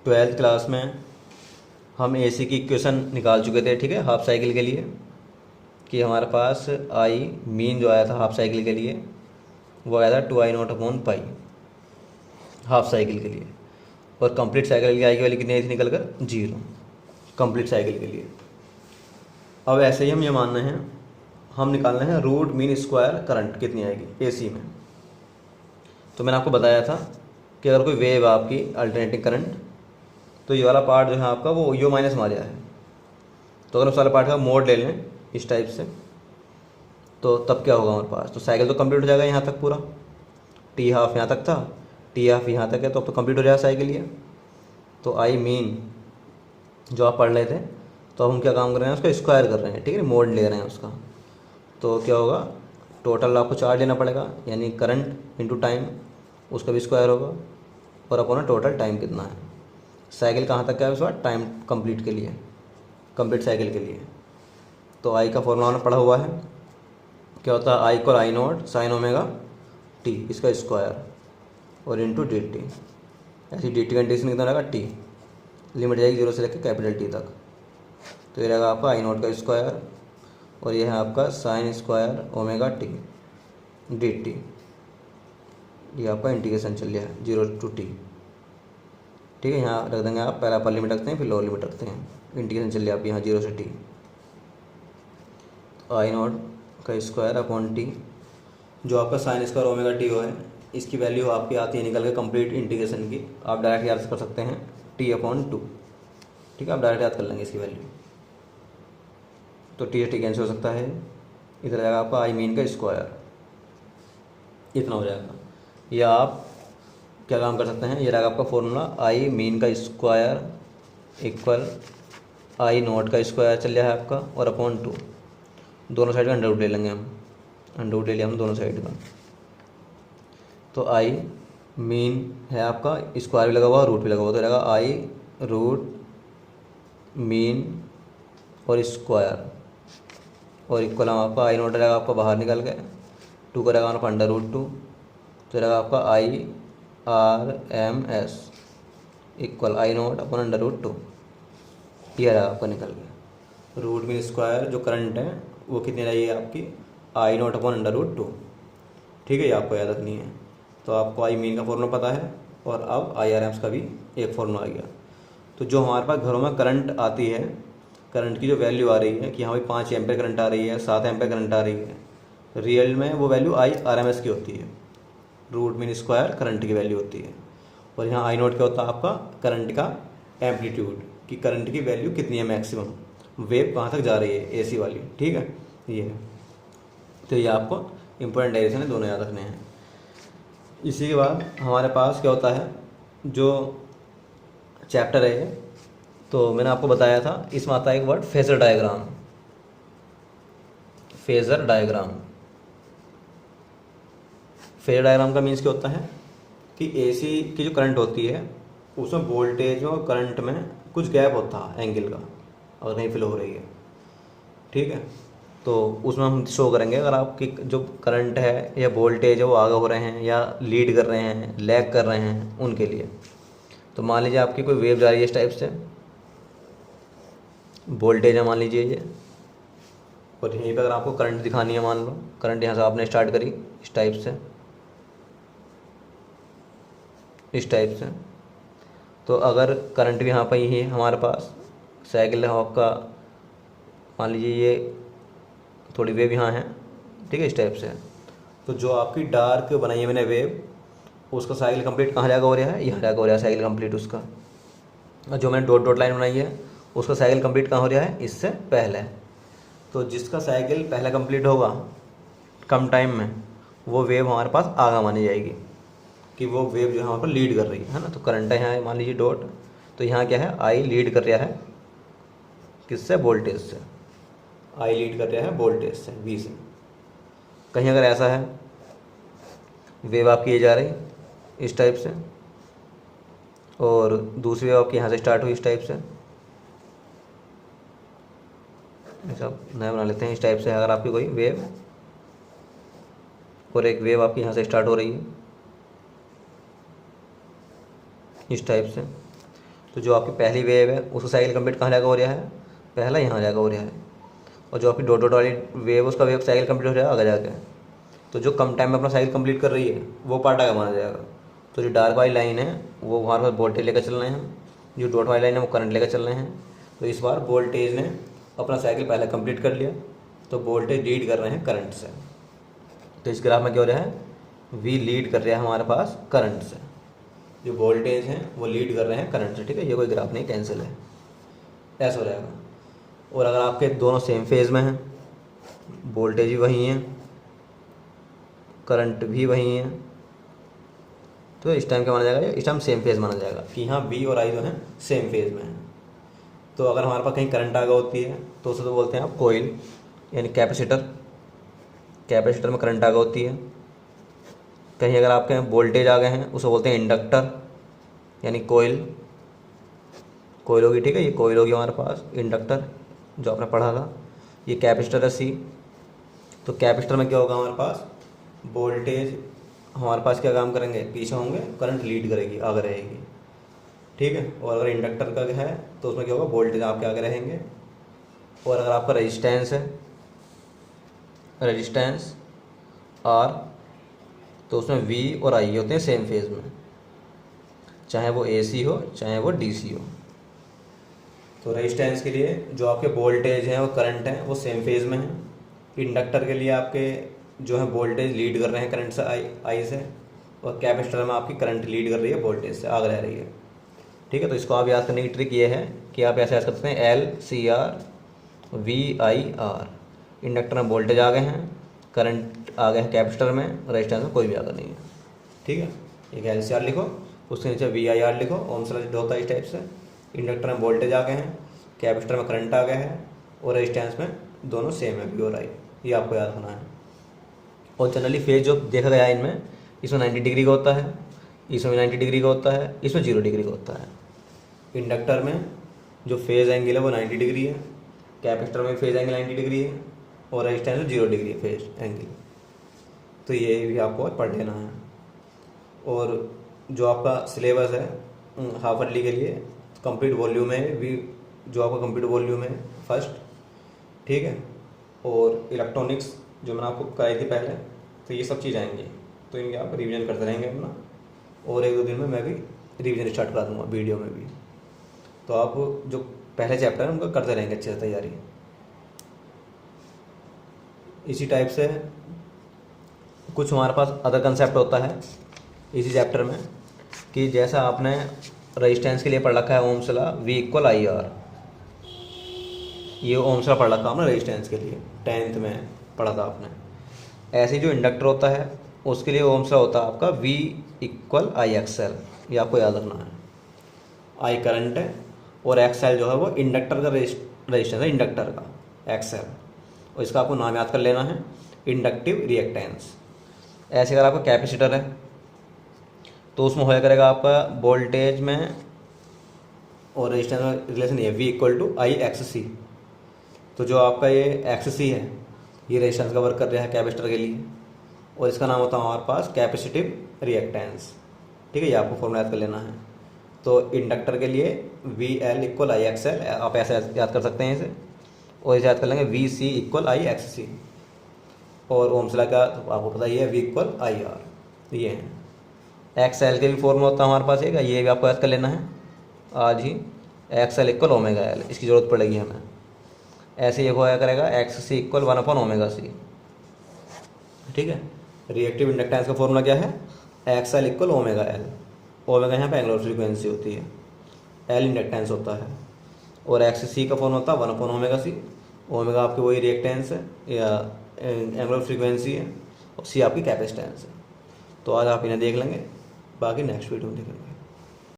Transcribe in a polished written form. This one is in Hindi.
ट्वेल्थ क्लास में हम एसी की इक्वेशन निकाल चुके थे, ठीक है, हाफ साइकिल के लिए, कि हमारे पास आई मीन जो आया था हाफ साइकिल के लिए वो आया था 2I0/पाई हाफ साइकिल के लिए, और कंप्लीट साइकिल की आई की वैल्यू कितनी आई थी निकल कर 0 कंप्लीट साइकिल के लिए। अब ऐसे ही हम ये मान रहे हैं, हम निकालना है रूट मीन स्क्वायर करंट कितनी आएगी एसी में। तो मैंने आपको बताया था कि अगर कोई वेव आपकी अल्टरनेटिंग करंट, तो ये वाला पार्ट जो है आपका वो यू माइनस में आ जाए, तो अगर उस वाला पार्ट का मोड ले लें इस टाइप से, तो तब क्या होगा हमारे पास, तो साइकिल तो कंप्लीट हो जाएगा यहाँ तक पूरा, टी हाफ यहाँ तक था, टी हाफ यहाँ तक है, तो अब तो कंप्लीट हो जाएगा साइकिल ये। तो आई मीन जो आप पढ़ रहे थे, तो अब हम क्या काम कर रहे हैं, उसका स्क्वायर कर रहे हैं, ठीक है, मोड ले रहे हैं उसका। तो क्या होगा, टोटल आपको चार्ज लेना पड़ेगा, यानी करंट इंटू टाइम, उसका भी स्क्वायर होगा, और अपना टोटल टाइम कितना है, साइकिल कहाँ तक का है उस बार टाइम कंप्लीट के लिए, कंप्लीट साइकिल के लिए। तो आई का फॉर्मूला हमने पढ़ा हुआ है, क्या होता है, I equal I0 sine omega T इसका स्क्वायर और इंटू डी टी, ऐसी डी टी कंडीशन कितना रहेगा, टी लिमिट जाएगी 0 से लेकर कैपिटल टी तक। तो ये रहेगा आपका I0 का स्क्वायर, और ये है आपका sine square omega T D T, ये आपका इंटीग्रेशन चल गया है 0 to t, ठीक है। यहाँ रख देंगे आप, पहले अपर लिमिट रखते हैं फिर लोअर लिमिट रखते हैं, इंटीग्रेशन चल गया आप यहाँ 0 से t, I0 का स्क्वायर अपॉन टी, जो आपका साइन स्क्वायर ओमेगा टी हो है, इसकी वैल्यू आपकी आती है निकल के कंप्लीट इंटीग्रेशन की, आप डायरेक्ट याद कर सकते हैं t/2, ठीक है, आप डायरेक्ट याद कर लेंगे इसकी वैल्यू। तो टी टी कैंसिल हो सकता है, इधर जाएगा आपका आई मीन का स्क्वायर, इतना हो जाएगा। या आप क्या काम कर सकते हैं, ये रहेगा आपका फॉर्मूला, आई मीन का स्क्वायर इक्वल I0 का स्क्वायर चल जाए आपका, और अपॉन 2, दोनों साइड का अंडर रूट ले लेंगे हम, अंडर रूट ले लिया हम दोनों साइड का। तो आई मीन है आपका, स्क्वायर भी लगा हुआ रूट भी लगा हुआ, तो रहेगा आई रूट मीन और स्क्वायर, और इक्वल हम आपका I0 रहेगा आपका बाहर निकल गए, 2 का रहेगा आपका अंडर रूट 2, तो रहेगा आपका IRMS equal I0 upon under root 2, ये रहेगा आपका निकल गया। रूट मीन स्क्वायर जो करंट है वो कितनी रहेगी आपकी, I0 अपॉन अंडर रूट 2, ठीक है, ये आपको याद रखनी है। तो आपको आई मीन का फॉर्मूला पता है, और अब IRMS का भी एक फॉर्मूला आ गया। तो जो हमारे पास घरों में करंट आती है, करंट की जो वैल्यू आ रही है कि हाँ भाई 5 एम्पेयर करंट आ रही है, 7 एम्पेयर करंट आ रही है, रियल में वो वैल्यू IRMS की होती है, रूट मीन स्क्वायर करंट की वैल्यू होती है। और यहाँ I0 क्या होता है आपका, करंट का एम्पलीट्यूड, कि करंट की वैल्यू कितनी है मैक्सिमम, वेव कहाँ तक जा रही है एसी वाली, ठीक है, ये है। तो ये आपको इंपॉर्टेंट डायरेक्शन है, दोनों याद रखने हैं। इसी के बाद हमारे पास क्या होता है, जो चैप्टर है ये, तो मैंने आपको बताया था, इसमें आता है एक word phasor diagram. Phasor diagram, phasor diagram का मीन्स क्या होता है कि एसी की जो करंट होती है उसमें वोल्टेज और करंट में कुछ गैप होता है एंगल का, अगर कहीं फ्लो हो रही है, ठीक है, तो उसमें हम शो करेंगे अगर आपकी जो करंट है या वोल्टेज है वो आगे हो रहे हैं या लीड कर रहे हैं, लैग कर रहे हैं, उनके लिए। तो मान लीजिए आपकी कोई वेव जा रही है इस टाइप से, वोल्टेज है मान लीजिए ये, और यहीं पर अगर आपको करंट दिखानी है, मान लो करंट यहाँ से आपने स्टार्ट करी इस टाइप से, इस टाइप से, तो अगर करंट भी यहाँ पर ही है हमारे पास, साइकिल है आपका, मान लीजिए ये थोड़ी वेव यहाँ है, ठीक है, इस टाइप से, तो जो आपकी डार्क बनाई है मैंने वेव, उसका साइकिल कंप्लीट कहाँ जाकर हो रहा है, यहाँ जाकर हो रहा है साइकिल कंप्लीट उसका। और जो मैंने डॉट डॉट लाइन बनाई है उसका साइकिल कंप्लीट कहाँ हो रहा है, इससे पहले। तो जिसका साइकिल पहले कंप्लीट होगा कम टाइम में, वो वेव हमारे पास आगे मानी जाएगी, कि वो वेव जो है वहाँ पर लीड कर रही है ना। तो करंट है यहाँ मान लीजिए डॉट, तो यहाँ क्या है, आई लीड कर रहा है किससे, वोल्टेज से, आई लीड कर रहा है वोल्टेज से, वी से। कहीं अगर ऐसा है वेव आपकी ये जा रही इस टाइप से, और दूसरी वेव आपकी यहाँ से स्टार्ट हुई इस टाइप से, ऐसा नया बना लेते हैं इस टाइप से। अगर आपकी कोई वेव, और एक वेव आपकी यहाँ से स्टार्ट हो रही है इस टाइप से, तो जो आपकी पहली वेव है उसका साइकिल कंप्लीट कहाँ जाएगा हो रहा है, पहला यहाँ जाएगा हो रहा है, और जो आपकी डॉट डॉट वाली वेव उसका वेव साइकिल कंप्लीट हो जाएगा आगे जाके। तो जो कम टाइम में अपना साइकिल कंप्लीट कर रही है वो पार्ट आगे माना जाएगा। तो जो डार्क वाली लाइन है वो हमारे पास वोल्टेज लेकर चल रहे हैं, जो डॉट वाली लाइन है वो करंट लेकर चल रहे हैं। तो इस बार वोल्टेज ने अपना साइकिल पहले कंप्लीट कर लिया, तो वोल्टेज लीड कर रहे हैं करंट से। तो इस ग्राफ में क्या हो रहा है, वी लीड कर रहा है हमारे पास करंट से, जो वोल्टेज हैं वो लीड कर रहे हैं करंट से। ठीक है, ये कोई ग्राफ नहीं, कैंसिल है, ऐसा हो जाएगा। और अगर आपके दोनों सेम फेज में हैं, वोल्टेज भी वही है, करंट भी वही है, तो इस टाइम क्या माना जाएगा, इस टाइम सेम फेज माना जाएगा कि हाँ वी और आई जो है सेम फेज में है। तो अगर हमारे पास कहीं करंट आगे होती है तो उसे तो बोलते हैं आप कोयल, यानी कैपेसिटर, कैपेसिटर में करंट आगे होती है। कहीं अगर आपके वोल्टेज आ गए हैं उसे बोलते हैं इंडक्टर, यानी कोयल, कोयल होगी। ठीक है, ये कोयल होगी हमारे पास, इंडक्टर जो आपने पढ़ा था। ये कैपेसिटर है सी। तो कैपेसिटर में क्या होगा हमारे पास, वोल्टेज हमारे पास क्या काम करेंगे, पीछे होंगे, करंट लीड करेगी, आगे रहेगी। ठीक है, और अगर इंडक्टर का है तो उसमें क्या होगा, वोल्टेज आपके आगे रहेंगे। और अगर आपका रेजिस्टेंस है, रेजिस्टेंस आर, तो उसमें वी और आई होते हैं सेम फेज में, चाहे वो एसी हो चाहे वो डीसी हो। तो रेजिस्टेंस के लिए जो आपके वोल्टेज हैं और करंट हैं वो सेम फेज में हैं। इंडक्टर के लिए आपके जो है वोल्टेज लीड कर रहे हैं करंट से, आई से, और कैपेसिटर में आपकी करंट लीड कर रही है वोल्टेज से, आगे रह रही है। ठीक है, तो इसको आप याद करने की ट्रिक ये है कि आप ऐसे याद कर सकते हैं, L C R V I R. Inductor में वोल्टेज आ गए हैं, करंट आ गए हैं कैपेसिटर में, रेजिस्टेंस में कोई भी आगे नहीं है। ठीक है, एक एल सी आर लिखो, उसके नीचे वी आई आर लिखो, ओम्स लॉ होता है इस टाइप से। इंडक्टर में वोल्टेज आ गए हैं, कैपेसिटर में करंट आ गए हैं, और रेजिस्टेंस में दोनों सेम है, वी और आई, ये आपको याद होना है। और जनरली फेज जो देखा गया है इनमें, इसमें 90 डिग्री का होता है, इसमें 90 डिग्री का होता है, इसमें 0 डिग्री का होता है। इंडक्टर में जो फेज एंगल है वो 90 डिग्री है, कैपेसिटर में फेज एंगल 90 डिग्री है, और रेजिस्टेंस में 0 डिग्री है फेज एंगल। तो ये भी आपको पढ़ लेना है। और जो आपका सिलेबस है हाफ अर्ली के लिए, कंप्लीट वॉल्यूम है भी, जो आपका कंप्लीट वॉल्यूम है फर्स्ट। ठीक है, और इलेक्ट्रॉनिक्स जो मैंने आपको कराई थी पहले, तो ये सब चीज़ आएंगी, तो इनके आप रिवीजन करते रहेंगे अपना। और एक दो दिन में मैं भी रिवीजन स्टार्ट करा दूँगा वीडियो में भी, तो आप जो पहले चैप्टर है उनका करते रहेंगे अच्छे से तैयारी। इसी टाइप से कुछ हमारे पास अदर कंसेप्ट होता है इसी चैप्टर में, कि जैसा आपने रेजिस्टेंस के लिए पढ़ रखा है Ohm's law, V equal I R, ये ओम्स लॉ पढ़ रखा आपने रेजिस्टेंस के लिए, 10th में पढ़ा था आपने। ऐसे ही जो इंडक्टर होता है उसके लिए ओम्स लॉ होता है आपका वी इक्वल आई एक्सएल, ये आपको याद रखना है। आई करंट है और एक्सएल जो है वो इंडक्टर का रेजिस्टेंस है, इंडक्टर का एक्सएल, और इसका आपको नाम याद कर लेना है, इंडक्टिव रिएक्टेंस। ऐसे अगर आपका कैपेसिटर है तो उसमें होया करेगा आपका वोल्टेज में और रेजिस्टेंस में रिलेशन ये V equal to I X C. तो जो आपका ये एक्स सी है ये रेजिस्टेंस का वर्क कर रहा है कैपेसिटर के लिए, और इसका नाम होता है हमारे पास कैपेसिटिव रिएक्टेंस। ठीक है, ये आपको फॉर्मूला याद कर लेना है। तो इंडक्टर के लिए V L equal I x L, आप ऐसे याद कर सकते हैं इसे, और इसे याद कर लेंगे V C equal I X C. और ओम्स लॉ का तो आपको पता ही है, वी इक्वल आई आर, ये है। एक्स एल के भी फॉर्मूला होता है हमारे पास, ये भी आपको याद कर लेना है आज ही, X L equal omega L, इसकी ज़रूरत पड़ेगी हमें। ऐसे ये होया करेगा एक्स सी इक्वल 1/ओमेगा सी। ठीक है, रिएक्टिव इंडक्टेंस का फॉर्मूला क्या है, x L equal omega L, omega यहाँ पे एंगुलर फ्रीक्वेंसी होती है, एल इंडक्टेंस होता है, और एक्स सी का फॉर्मूला होता है 1/ओमेगा सी। ओमेगा आपकी वही रिएक्टेंस है या एंगुलर फ्रीक्वेंसी है, और सी आपकी कैपेसिटेंस है। तो आज आप इन्हें देख लेंगे, बाकी नेक्स्ट वीडियो में देखेंगे।